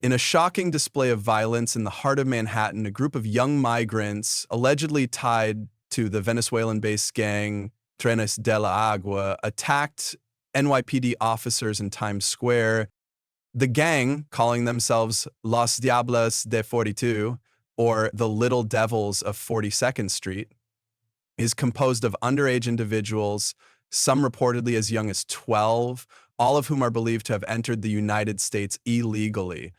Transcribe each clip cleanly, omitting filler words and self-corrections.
In a shocking display of violence in the heart of Manhattan, a group of young migrants, allegedly tied to the Venezuelan-based gang Tren de Aragua, attacked NYPD officers in Times Square. The gang, calling themselves Los Diablos de 42, or the Little Devils of 42nd Street, is composed of underage individuals, some reportedly as young as 12, all of whom are believed to have entered the United States illegally.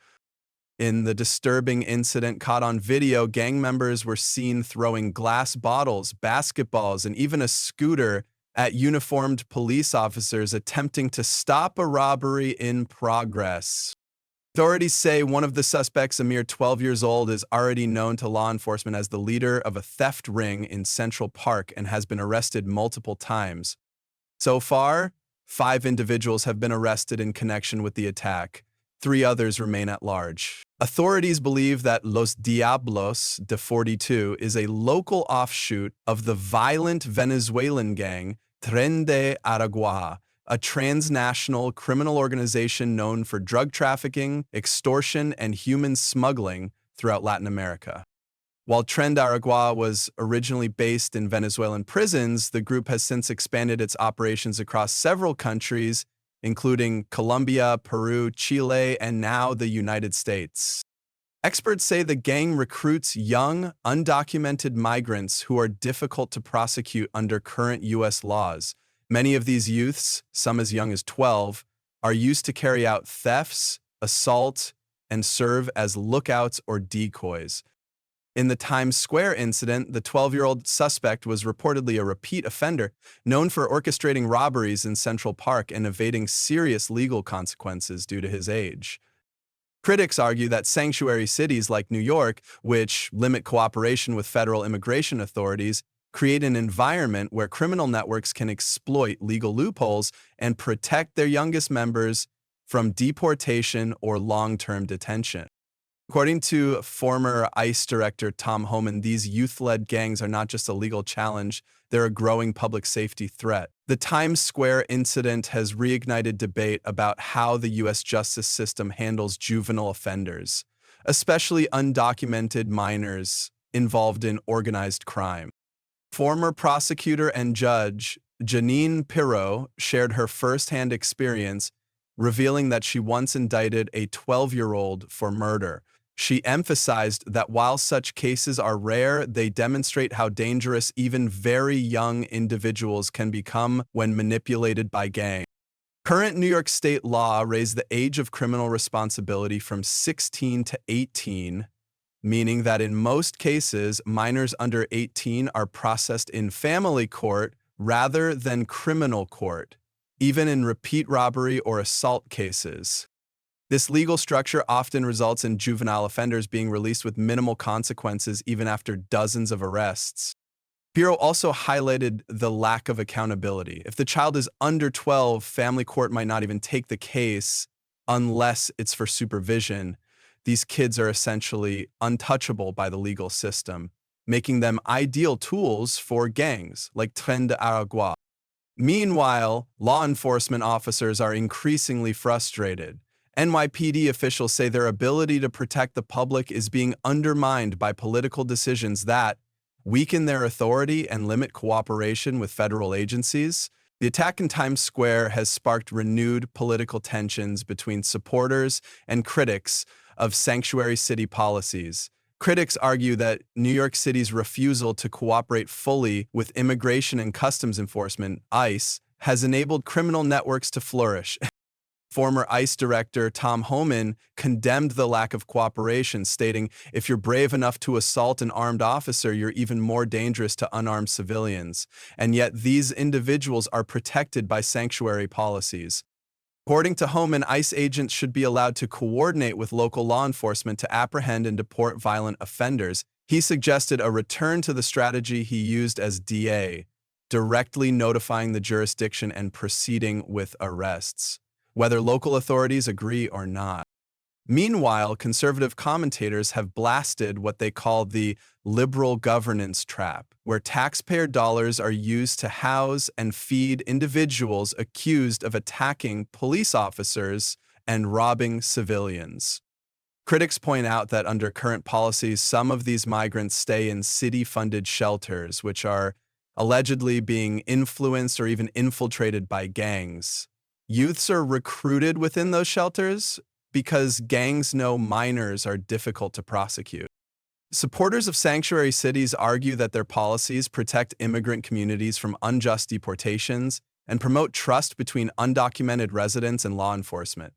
In the disturbing incident caught on video, gang members were seen throwing glass bottles, basketballs, and even a scooter at uniformed police officers attempting to stop a robbery in progress. Authorities say one of the suspects, a mere 12 years old, is already known to law enforcement as the leader of a theft ring in Central Park and has been arrested multiple times. So far, 5 individuals have been arrested in connection with the attack. 3 others remain at large. Authorities believe that Los Diablos de 42 is a local offshoot of the violent Venezuelan gang Tren de Aragua, a transnational criminal organization known for drug trafficking, extortion, and human smuggling throughout Latin America. While Tren de Aragua was originally based in Venezuelan prisons, the group has since expanded its operations across several countries, including Colombia, Peru, Chile, and now the United States. Experts say the gang recruits young, undocumented migrants who are difficult to prosecute under current U.S. laws. Many of these youths, some as young as 12, are used to carry out thefts, assault, and serve as lookouts or decoys. In the Times Square incident, the 12-year-old suspect was reportedly a repeat offender, known for orchestrating robberies in Central Park and evading serious legal consequences due to his age. Critics argue that sanctuary cities like New York, which limit cooperation with federal immigration authorities, create an environment where criminal networks can exploit legal loopholes and protect their youngest members from deportation or long-term detention. According to former ICE Director Tom Homan, these youth-led gangs are not just a legal challenge, they're a growing public safety threat. The Times Square incident has reignited debate about how the U.S. justice system handles juvenile offenders, especially undocumented minors involved in organized crime. Former prosecutor and judge Janine Pirro shared her firsthand experience, revealing that she once indicted a 12-year-old for murder. She emphasized that while such cases are rare, they demonstrate how dangerous even very young individuals can become when manipulated by gangs. Current New York state law raised the age of criminal responsibility from 16 to 18, meaning that in most cases, minors under 18 are processed in family court rather than criminal court, even in repeat robbery or assault cases. This legal structure often results in juvenile offenders being released with minimal consequences even after dozens of arrests. Bureau also highlighted the lack of accountability. If the child is under 12, family court might not even take the case unless it's for supervision. These kids are essentially untouchable by the legal system, making them ideal tools for gangs like Tren de Aragua. Meanwhile, law enforcement officers are increasingly frustrated. NYPD officials say their ability to protect the public is being undermined by political decisions that weaken their authority and limit cooperation with federal agencies. The attack in Times Square has sparked renewed political tensions between supporters and critics of sanctuary city policies. Critics argue that New York City's refusal to cooperate fully with Immigration and Customs Enforcement, ICE, has enabled criminal networks to flourish. Former ICE Director Tom Homan condemned the lack of cooperation, stating, "If you're brave enough to assault an armed officer, you're even more dangerous to unarmed civilians." And yet these individuals are protected by sanctuary policies. According to Homan, ICE agents should be allowed to coordinate with local law enforcement to apprehend and deport violent offenders. He suggested a return to the strategy he used as DA, directly notifying the jurisdiction and proceeding with arrests, whether local authorities agree or not. Meanwhile, conservative commentators have blasted what they call the liberal governance trap, where taxpayer dollars are used to house and feed individuals accused of attacking police officers and robbing civilians. Critics point out that under current policies, some of these migrants stay in city-funded shelters, which are allegedly being influenced or even infiltrated by gangs. Youths are recruited within those shelters because gangs know minors are difficult to prosecute. Supporters of sanctuary cities argue that their policies protect immigrant communities from unjust deportations and promote trust between undocumented residents and law enforcement.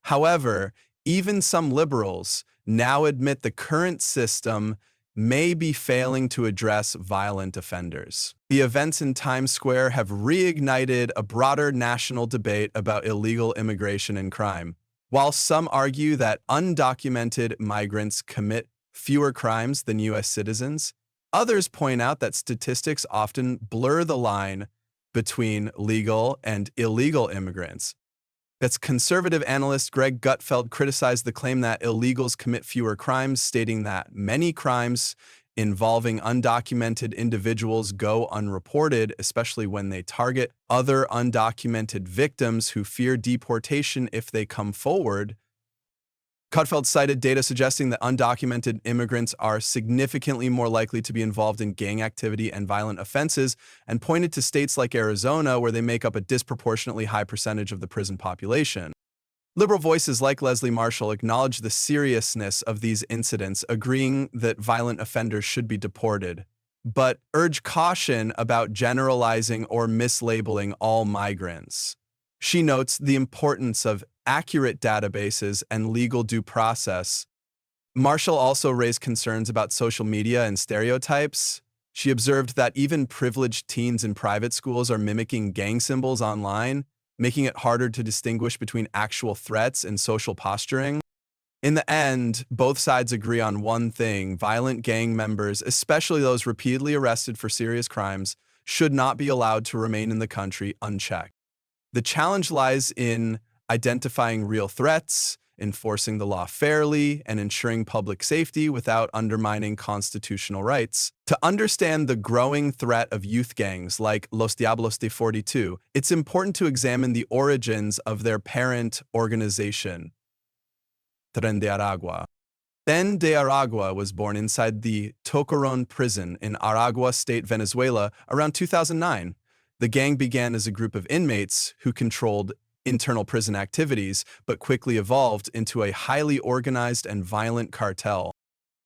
However, even some liberals now admit the current system may be failing to address violent offenders. The events in Times Square have reignited a broader national debate about illegal immigration and crime. While some argue that undocumented migrants commit fewer crimes than U.S. citizens, others point out that statistics often blur the line between legal and illegal immigrants. That's conservative analyst Greg Gutfeld criticized the claim that illegals commit fewer crimes, stating that many crimes involving undocumented individuals go unreported, especially when they target other undocumented victims who fear deportation if they come forward. Gutfeld cited data suggesting that undocumented immigrants are significantly more likely to be involved in gang activity and violent offenses, and pointed to states like Arizona, where they make up a disproportionately high percentage of the prison population. Liberal voices like Leslie Marshall acknowledge the seriousness of these incidents, agreeing that violent offenders should be deported, but urge caution about generalizing or mislabeling all migrants. She notes the importance of accurate databases and legal due process. Marshall also raised concerns about social media and stereotypes. She observed that even privileged teens in private schools are mimicking gang symbols online, making it harder to distinguish between actual threats and social posturing. In the end, both sides agree on one thing: violent gang members, especially those repeatedly arrested for serious crimes, should not be allowed to remain in the country unchecked. The challenge lies in identifying real threats, enforcing the law fairly, and ensuring public safety without undermining constitutional rights. To understand the growing threat of youth gangs like Los Diablos de 42, it's important to examine the origins of their parent organization, Tren de Aragua. Tren de Aragua was born inside the Tocoron prison in Aragua State, Venezuela, around 2009. The gang began as a group of inmates who controlled internal prison activities, but quickly evolved into a highly organized and violent cartel.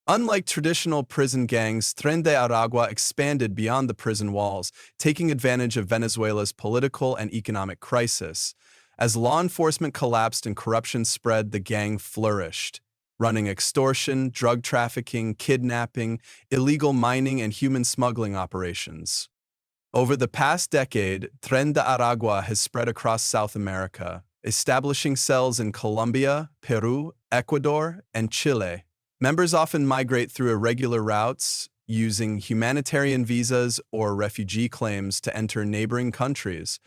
Unlike traditional prison gangs, Tren de Aragua expanded beyond the prison walls, taking advantage of Venezuela's political and economic crisis. As law enforcement collapsed and corruption spread, the gang flourished, running extortion, drug trafficking, kidnapping, illegal mining, and human smuggling operations. Over the past decade, Tren de Aragua has spread across South America, establishing cells in Colombia, Peru, Ecuador, and Chile. Members often migrate through irregular routes, using humanitarian visas or refugee claims to enter neighboring countries.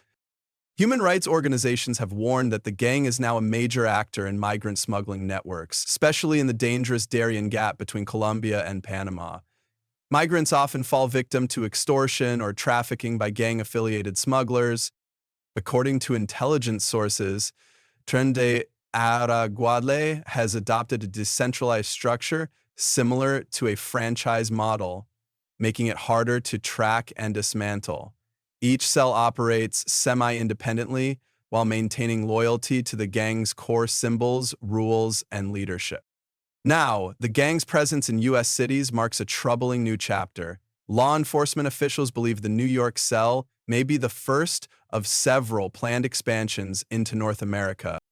Human rights organizations have warned that the gang is now a major actor in migrant smuggling networks, especially in the dangerous Darien Gap between Colombia and Panama. Migrants often fall victim to extortion or trafficking by gang-affiliated smugglers. According to intelligence sources, Tren de Aragua has adopted a decentralized structure similar to a franchise model, making it harder to track and dismantle. Each cell operates semi-independently while maintaining loyalty to the gang's core symbols, rules, and leadership. Now, the gang's presence in U.S. cities marks a troubling new chapter. Law enforcement officials believe the New York cell may be the first of several planned expansions into North America.